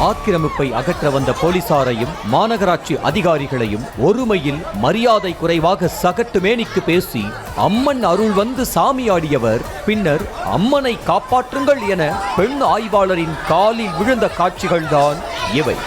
ஆக்கிரமிப்பை அகற்ற வந்த போலீசாரையும் மாநகராட்சி அதிகாரிகளையும் ஒருமையில் மரியாதை குறைவாக சகட்டு மேனிக்கு பேசி அம்மன் அருள் வந்து சாமியாடியவர் பின்னர் அம்மனை காப்பாற்றுங்கள் என பெண் ஆய்வாளரின் காலில் விழுந்த காட்சிகள்தான் இவை.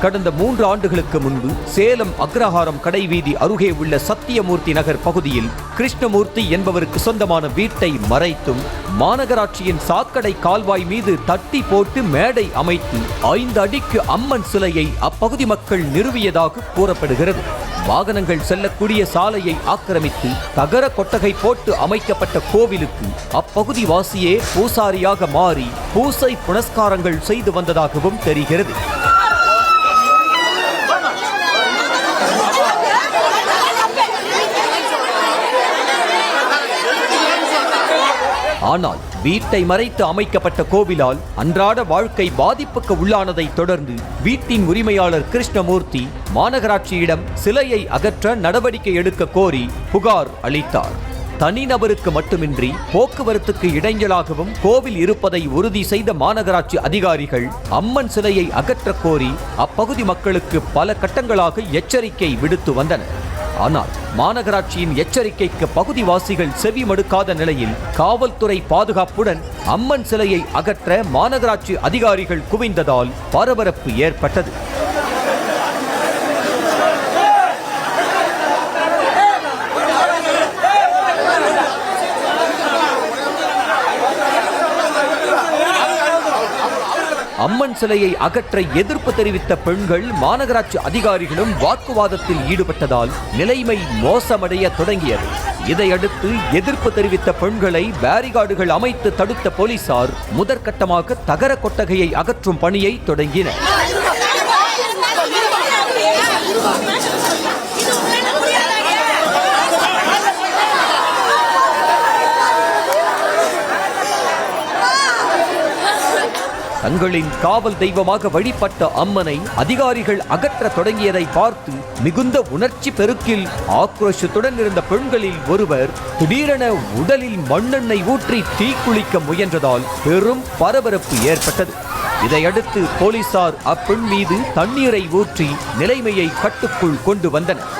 கடந்த 3 ஆண்டுகளுக்கு முன்பு சேலம் அக்ரஹாரம் கடைவீதி அருகே உள்ள சத்தியமூர்த்தி நகர் பகுதியில் கிருஷ்ணமூர்த்தி என்பவருக்கு சொந்தமான வீட்டை மறைத்தும் மாநகராட்சியின் சாக்கடை கால்வாய் மீது தட்டி போட்டு மேடை அமைத்து 5 அடிக்கு அம்மன் சிலையை அப்பகுதி மக்கள் நிறுவியதாக கூறப்படுகிறது. வாகனங்கள் செல்லக்கூடிய சாலையை ஆக்கிரமித்து தகர கொட்டகை போட்டு அமைக்கப்பட்ட கோவிலுக்கு அப்பகுதி வாசியே பூசாரியாக மாறி பூசை புனஸ்காரங்கள் செய்து வந்ததாகவும் தெரிகிறது. ஆனால் வீட்டை மறைத்து அமைக்கப்பட்ட கோவிலால் அன்றாட வாழ்க்கை பாதிப்புக்கு உள்ளானதை தொடர்ந்து வீட்டின் உரிமையாளர் கிருஷ்ணமூர்த்தி மாநகராட்சியிடம் சிலையை அகற்ற நடவடிக்கை எடுக்க கோரி புகார் அளித்தார். தனிநபருக்கு மட்டுமின்றி போக்குவரத்துக்கு இடைஞ்சலாகவும் கோவில் இருப்பதை உறுதி செய்த மாநகராட்சி அதிகாரிகள் அம்மன் சிலையை அகற்ற கோரி அப்பகுதி மக்களுக்கு பல கட்டங்களாக எச்சரிக்கை விடுத்து வந்தனர். ஆனால் மாநகராட்சியின் எச்சரிக்கைக்கு பகுதிவாசிகள் செவி மடுக்காத நிலையில் காவல்துறை பாதுகாப்புடன் அம்மன் சிலையை அகற்ற மாநகராட்சி அதிகாரிகள் குவிந்ததால் பரபரப்பு ஏற்பட்டது. அம்மன் சிலையை அகற்ற எதிர்ப்பு தெரிவித்த பெண்கள் மாநகராட்சி அதிகாரிகளும் வாக்குவாதத்தில் ஈடுபட்டதால் நிலைமை மோசமடைய தொடங்கியது. இதையடுத்து எதிர்ப்பு தெரிவித்த பெண்களை பேரிகார்டுகள் அமைத்து தடுத்த போலீசார் முதற்கட்டமாக தகர கொட்டகையை அகற்றும் பணியை தொடங்கினர். தங்களின் காவல் தெய்வமாக வழிபட்ட அம்மனை அதிகாரிகள் அகற்ற தொடங்கியதை பார்த்து மிகுந்த உணர்ச்சி பெருக்கில் ஆக்ரோஷத்துடன் இருந்த பெண்களில் ஒருவர் திடீரென உடலில் மண்ணெண்ணெய் ஊற்றி தீக்குளிக்க முயன்றதால் பெரும் பரபரப்பு ஏற்பட்டது. இதையடுத்து போலீசார் அப்பெண் மீது தண்ணீரை ஊற்றி நிலைமையை கட்டுக்குள் கொண்டு வந்தனர்.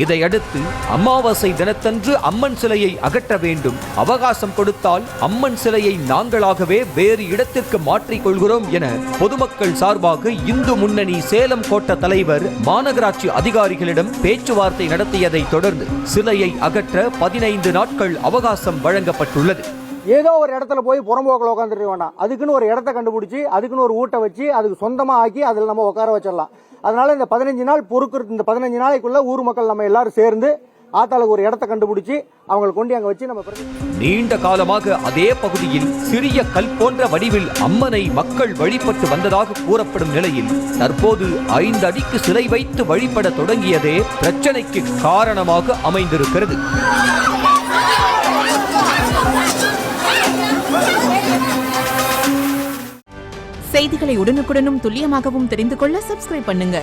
இதையடுத்து அமாவாசை தினத்தன்று அம்மன் சிலையை அகற்ற வேண்டும், அவகாசம் கொடுத்தால் அம்மன் சிலையை நாங்களாகவே வேறு இடத்திற்கு மாற்றிக் கொள்கிறோம் என பொதுமக்கள் சார்பாக இந்து முன்னணி சேலம் கோட்ட தலைவர் மாநகராட்சி அதிகாரிகளிடம் பேச்சுவார்த்தை நடத்தியதை தொடர்ந்து சிலையை அகற்ற 15 நாட்கள் அவகாசம் வழங்கப்பட்டுள்ளது. ஏதோ ஒரு இடத்துல போய் புறம்போக்கில் உட்காந்துருக்க வேண்டாம், அதுக்குன்னு ஒரு இடத்த கண்டுபிடிச்சி அதுக்குன்னு ஒரு ஊட்ட வச்சு அதுக்கு சொந்தமாக ஆக்கி அதில் நம்ம உட்கார வச்சிடலாம். அதனால இந்த 15 நாள் பொறுக்கிறது, இந்த 15 நாளைக்குள்ள ஊர் மக்கள் நம்ம எல்லாரும் சேர்ந்து ஆத்தாளுக்கு ஒரு இடத்த கண்டுபிடிச்சு அவங்களை கொண்டு அங்க வச்சு நம்ம நீண்ட காலமாக அதே பகுதியில் சிறிய கல் போன்ற வடிவில் அம்மனை மக்கள் வழிபட்டு வந்ததாக கூறப்படும் நிலையில் தற்போது 5 அடிக்கு சிலை வைத்து வழிபட தொடங்கியதே பிரச்சனைக்கு காரணமாக அமைந்திருக்கிறது. செய்திகளை உடனுக்குடனும் துல்லியமாகவும் தெரிந்து கொள்ள சப்ஸ்கிரைப் பண்ணுங்க.